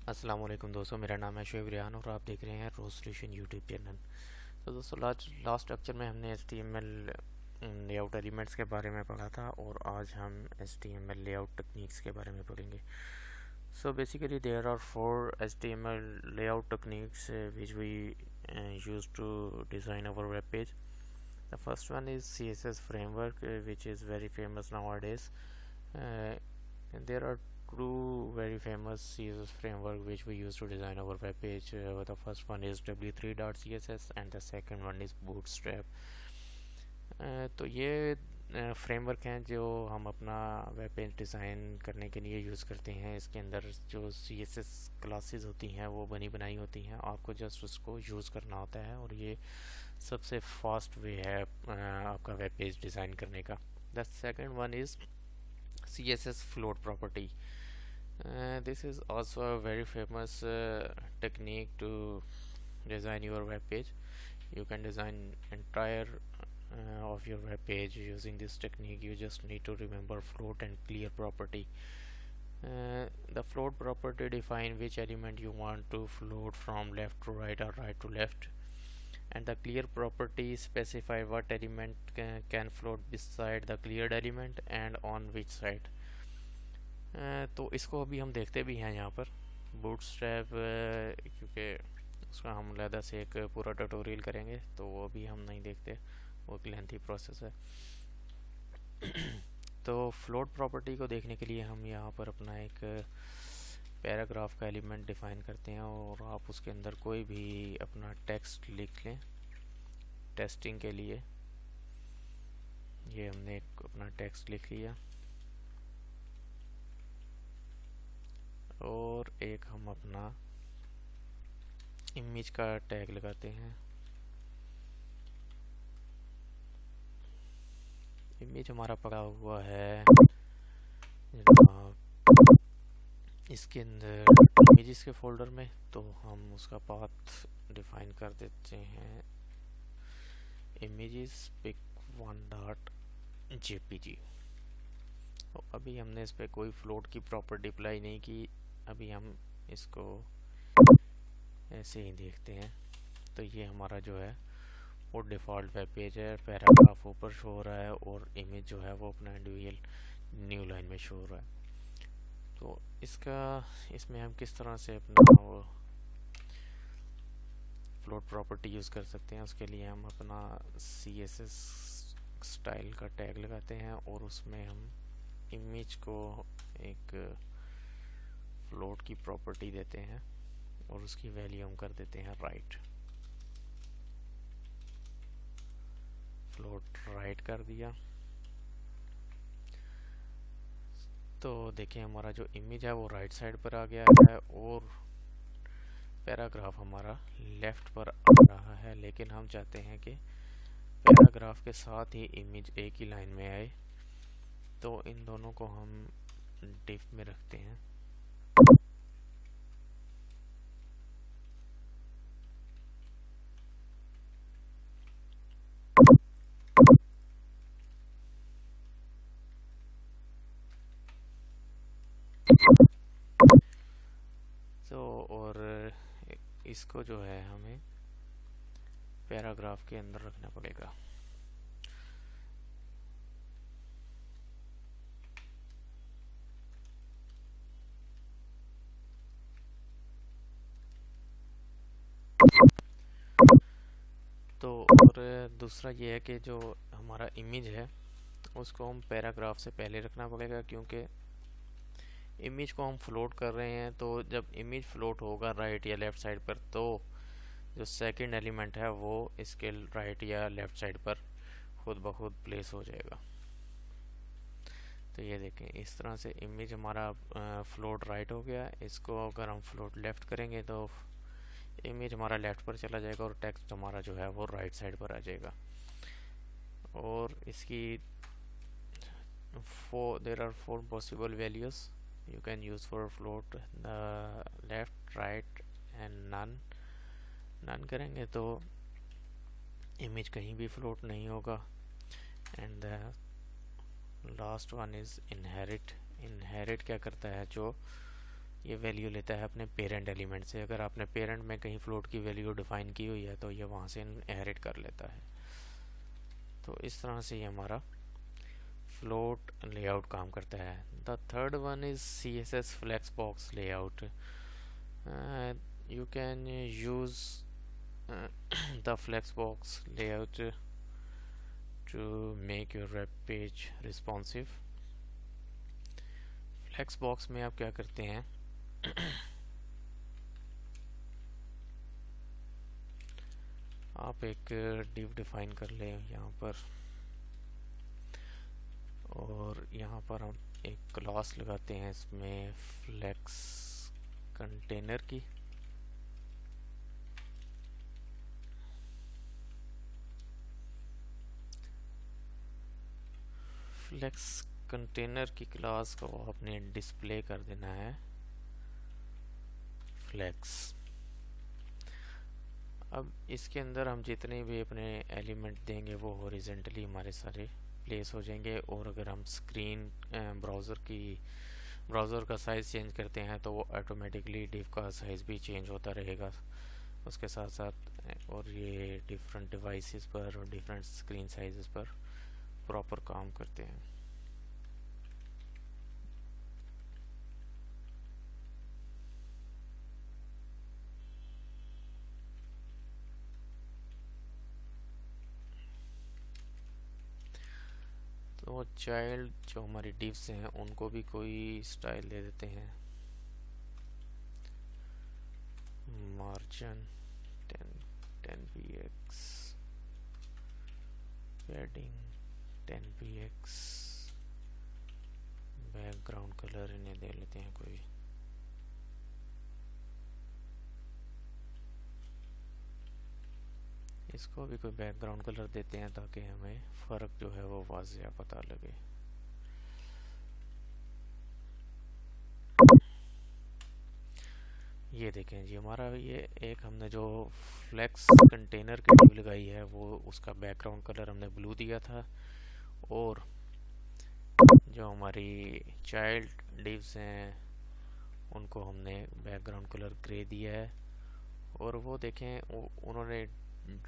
अस्सलाम वालेकुम दोस्तों, मेरा नाम है शुएब रियान और आप देख रहे हैं रोज सॉल्यूशन यूट्यूब चैनल। तो दोस्तों लास्ट लेक्चर में हमने HTML लेआउट एलिमेंट्स के बारे में पढ़ा था और आज हम HTML लेआउट टेक्निक्स के बारे में पढ़ेंगे। So basically there are 4 HTML layout techniques which we use to design our web page. The first one is CSS framework, which is very famous nowadays. And there are two very famous CSS framework which we use to design our web page. The first one is w3.css and the second one is Bootstrap. तो ये framework हैं जो हम अपना web page design करने के लिए use करते हैं। इसके अंदर जो CSS क्लासेस होती हैं वो बनी बनाई होती हैं, आपको जस्ट उसको यूज़ करना होता है और ये सबसे फास्ट वे है आपका वेब पेज डिज़ाइन करने का। The second one is CSS float property. This is also a very famous technique to design your web page. You can design entire of your web page using this technique. You just need to remember float and clear property. The float property define which element you want to float from left to right or right to left, and the clear property specify what element can float beside the cleared element and on which side. तो इसको अभी हम देखते भी हैं यहाँ पर bootstrap, क्योंकि उसका हम अलग से एक पूरा ट्यूटोरियल करेंगे तो वो भी हम नहीं देखते, वो एक लेंथी प्रोसेस है। तो फ्लोट प्रॉपर्टी को देखने के लिए हम यहाँ पर अपना एक पैराग्राफ का एलिमेंट डिफाइन करते हैं और आप उसके अंदर कोई भी अपना टेक्स्ट लिख लें टेस्टिंग के लिए। ये हमने एक अपना टेक्स्ट लिख लिया और एक हम अपना इमेज का टैग लगाते हैं। इमेज हमारा पड़ा हुआ है इसके अंदर इमेजेस के फोल्डर में, तो हम उसका पाथ डिफाइन कर देते हैं images pic1.jpg। तो अभी हमने इस पर कोई फ्लोट की प्रॉपर्टी अप्लाई नहीं की, अभी हम इसको ऐसे ही देखते हैं। तो ये हमारा जो है वो डिफ़ॉल्ट वेब पेज है, पैराग्राफ ऊपर शो हो रहा है और इमेज जो है वो अपना इंडिविजुअल न्यू लाइन में शो हो रहा है। तो इसमें हम किस तरह से अपना वो फ्लोट प्रॉपर्टी यूज़ कर सकते हैं, उसके लिए हम अपना CSS स्टाइल का टैग लगाते हैं और उसमें हम इमेज को एक फ्लोट की प्रॉपर्टी देते हैं और उसकी वैल्यू हम कर देते हैं राइट। फ्लोट राइट कर दिया तो देखिए हमारा जो इमेज है वो राइट साइड पर आ गया है और पैराग्राफ हमारा लेफ्ट पर आ रहा है। लेकिन हम चाहते हैं कि पैराग्राफ के साथ ही इमेज एक ही लाइन में आए, तो इन दोनों को हम डिफ में रखते हैं। तो और इसको जो है हमें पैराग्राफ के अंदर रखना पड़ेगा। तो और दूसरा ये है कि जो हमारा इमेज है उसको हम पैराग्राफ से पहले रखना पड़ेगा, क्योंकि इमेज को हम फ्लोट कर रहे हैं। तो जब इमेज फ्लोट होगा राइट या लेफ़्ट साइड पर, तो जो सेकंड एलिमेंट है वो इसके राइट या लेफ़्ट साइड पर खुद ब खुद प्लेस हो जाएगा। तो ये देखें इस तरह से इमेज हमारा फ्लोट राइट हो गया। इसको अगर हम फ्लोट लेफ़्ट करेंगे तो इमेज हमारा लेफ़्ट पर चला जाएगा और टेक्स्ट हमारा जो है वो राइट साइड पर आ जाएगा। और इसकी there are 4 possible values you can use for float, the left, right and none करेंगे तो इमेज कहीं भी फ्लोट नहीं होगा। And the last one is inherit. Inherit क्या करता है, जो ये वैल्यू लेता है अपने पेरेंट एलिमेंट से। अगर आपने पेरेंट में कहीं फ्लोट की वैल्यू डिफाइन की हुई है तो ये वहाँ से इनहेरिट कर लेता है। तो इस तरह से ये हमारा फ्लोट लेआउट काम करता है। The third one is CSS Flexbox Layout. You can use the Flexbox layout to make your web page responsive. Flexbox में आप क्या करते हैं, आप एक div डिफाइन कर लें यहाँ पर, और यहाँ पर हम एक क्लास लगाते हैं इसमें फ्लेक्स कंटेनर की। फ्लेक्स कंटेनर की क्लास को आपने डिस्प्ले कर देना है फ्लेक्स। अब इसके अंदर हम जितने भी अपने एलिमेंट देंगे वो हॉरिजॉन्टली हमारे सारे प्लेस हो जाएंगे। और अगर हम स्क्रीन ब्राउज़र का साइज़ चेंज करते हैं तो वो ऑटोमेटिकली डिव का साइज़ भी चेंज होता रहेगा उसके साथ साथ। और ये डिफरेंट डिवाइसेस पर और डिफरेंट स्क्रीन साइज़ पर प्रॉपर काम करते हैं। तो चाइल्ड जो हमारी डिव्स हैं उनको भी कोई स्टाइल दे देते हैं, margin 10 px, padding 10 px, background colour इन्हें दे लेते हैं कोई। इसको भी कोई बैकग्राउंड कलर देते हैं ताकि हमें फ़र्क जो है वो वाज़िया पता लगे। ये देखें जी, हमारा ये एक हमने जो फ्लेक्स कंटेनर की डिव लगाई है वो उसका बैकग्राउंड कलर हमने ब्लू दिया था, और जो हमारी चाइल्ड डिव्स हैं उनको हमने बैकग्राउंड कलर ग्रे दिया है। और वो देखें उन्होंने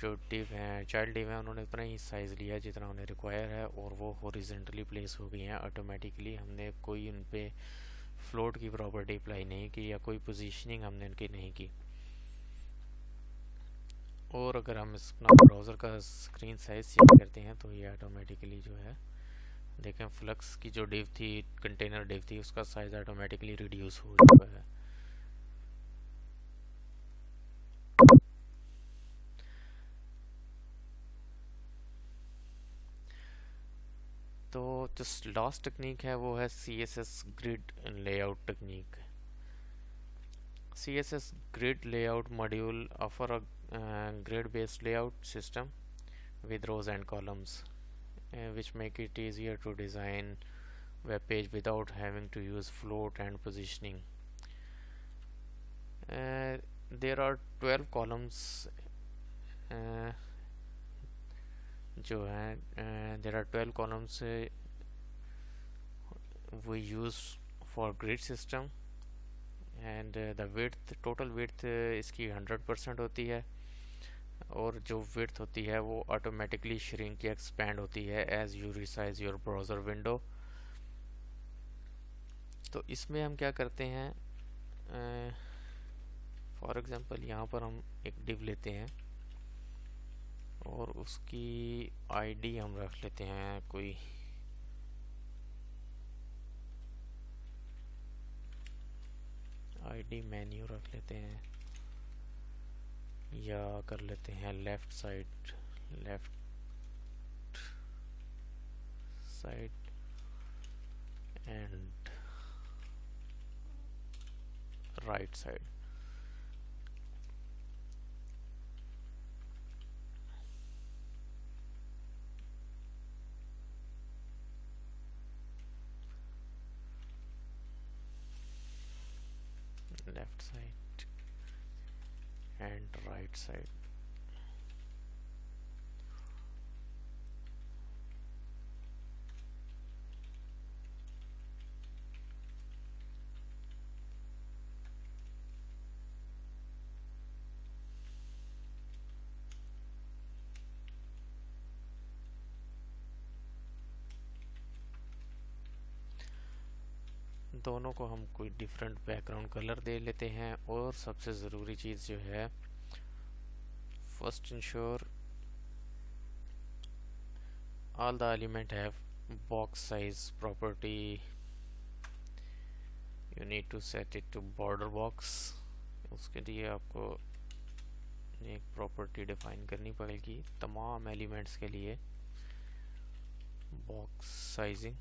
जो डिव हैं चाइल्ड डिव हैं उन्होंने उतना ही साइज़ लिया जितना उन्हें रिक्वायर है, और वो हॉरिजॉन्टली प्लेस हो गई हैं ऑटोमेटिकली। हमने कोई उन पे फ्लोट की प्रॉपर्टी अप्लाई नहीं की या कोई पोजीशनिंग हमने उनकी नहीं की। और अगर हम अपना ब्राउज़र का स्क्रीन साइज चेक करते हैं तो ये ऑटोमेटिकली जो है देखें फ्लक्स की जो डिव थी, कंटेनर डिव थी, उसका साइज ऑटोमेटिकली रिड्यूस हो चुका है। तो जो लास्ट टेक्निक है वो है CSS grid layout technique. CSS grid layout module offer a grid-based layout system with rows and columns, which make it easier to design web page without having to use float and positioning. There are 12 columns जो हैं there are 12 columns we use for grid system, and the width total width इसकी 100% होती है, और जो width होती है वो ऑटोमेटिकली श्रिंक या एक्सपैंड होती है as you resize your browser window. तो इसमें हम क्या करते हैं, फॉर एग्जांपल यहाँ पर हम एक डिव लेते हैं और उसकी आईडी हम रख लेते हैं कोई आईडी मेन्यू रख लेते हैं, या कर लेते हैं left side and right side. Left side and right side. दोनों को हम कोई डिफरेंट बैकग्राउंड कलर दे लेते हैं। और सबसे ज़रूरी चीज़ जो है, first ensure all the element have box size property. You need to set it to border box. उसके लिए आपको एक प्रॉपर्टी डिफाइन करनी पड़ेगी तमाम एलिमेंट्स के लिए। बॉक्स साइजिंग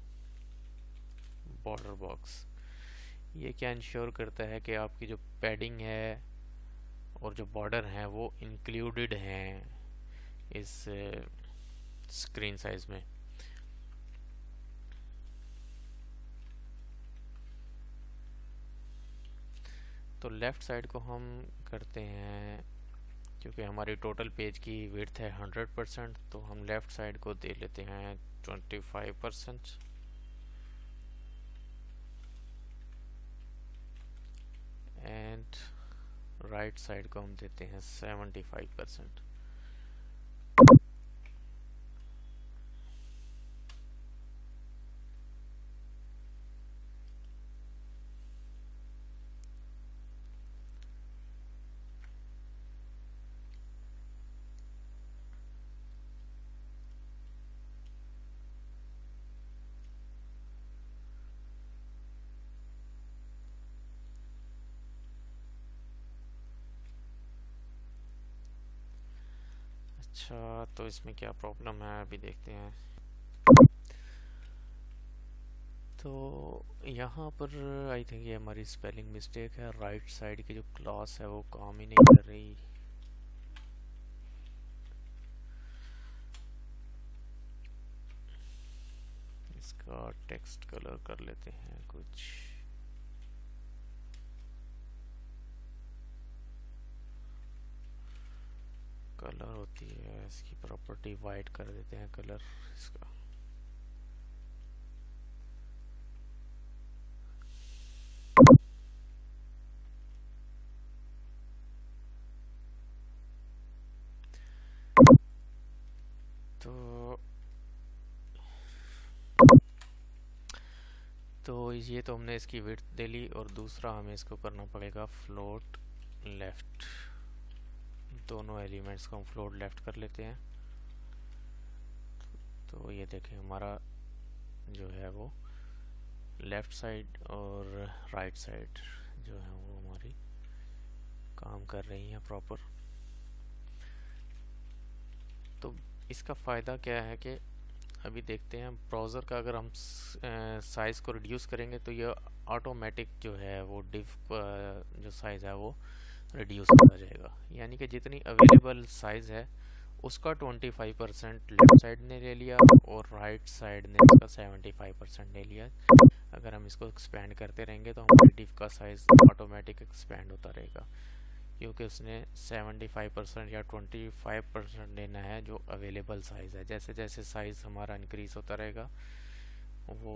बॉर्डर बॉक्स, ये क्या इंश्योर करता है कि आपकी जो पैडिंग है और जो बॉर्डर हैं वो इंक्लूडेड हैं इस स्क्रीन साइज में। तो लेफ़्ट साइड को हम करते हैं, क्योंकि हमारी टोटल पेज की विड्थ है 100%, तो हम लेफ़्ट साइड को दे लेते हैं 25% एंड राइट साइड को हम देते हैं 75%। अच्छा, तो इसमें क्या प्रॉब्लम है अभी देखते हैं। तो यहाँ पर आई थिंक ये हमारी स्पेलिंग मिस्टेक है। राइट साइड की जो क्लास है वो काम ही नहीं कर रही। इसका टेक्स्ट कलर कर लेते हैं कुछ कलर होती है, इसकी प्रॉपर्टी वाइट कर देते हैं कलर इसका। तो ये तो हमने इसकी विड्थ दे ली, और दूसरा हमें इसको करना पड़ेगा फ्लोट लेफ्ट। दोनों एलिमेंट्स को हम फ्लोट लेफ्ट कर लेते हैं। तो ये देखें हमारा जो है वो लेफ़्ट साइड और राइट साइड जो है वो हमारी काम कर रही हैं प्रॉपर। तो इसका फ़ायदा क्या है कि अभी देखते हैं ब्राउज़र का, अगर हम साइज़ को रिड्यूस करेंगे तो ये ऑटोमेटिक जो है वो डिव जो साइज़ है वो रिड्यूस होता जाएगा। यानी कि जितनी अवेलेबल साइज़ है उसका 25% लेफ्ट साइड ने ले लिया और राइट साइड ने उसका 75% ले लिया। अगर हम इसको एक्सपेंड करते रहेंगे तो हमारी डिव का साइज़ ऑटोमेटिक एक्सपेंड होता रहेगा, क्योंकि उसने 75% या 25% लेना है जो अवेलेबल साइज़ है। जैसे जैसे साइज़ हमारा इंक्रीज़ होता रहेगा वो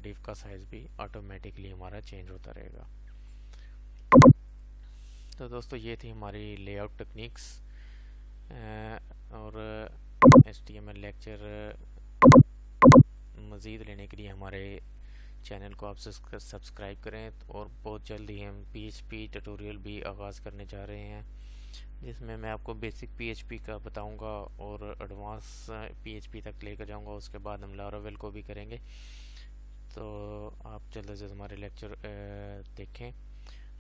डिव का साइज़ भी ऑटोमेटिकली हमारा चेंज होता रहेगा। तो दोस्तों ये थी हमारी लेआउट टेक्निक्स, और HTML लेक्चर मज़ीद लेने के लिए हमारे चैनल को आप सब्सक्राइब करें। और बहुत जल्दी हम PHP ट्यूटोरियल भी आगाज़ करने जा रहे हैं, जिसमें मैं आपको बेसिक PHP का बताऊंगा और एडवांस PHP तक लेकर जाऊंगा। उसके बाद हम लारावेल को भी करेंगे। तो आप जल्द से जल्द हमारे लेक्चर देखें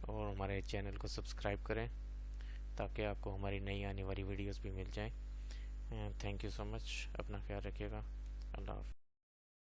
और हमारे चैनल को सब्सक्राइब करें, ताकि आपको हमारी नई आने वाली वीडियोस भी मिल जाएं। थैंक यू सो मच, अपना ख्याल रखिएगा। अल्लाह हाफ़िज़।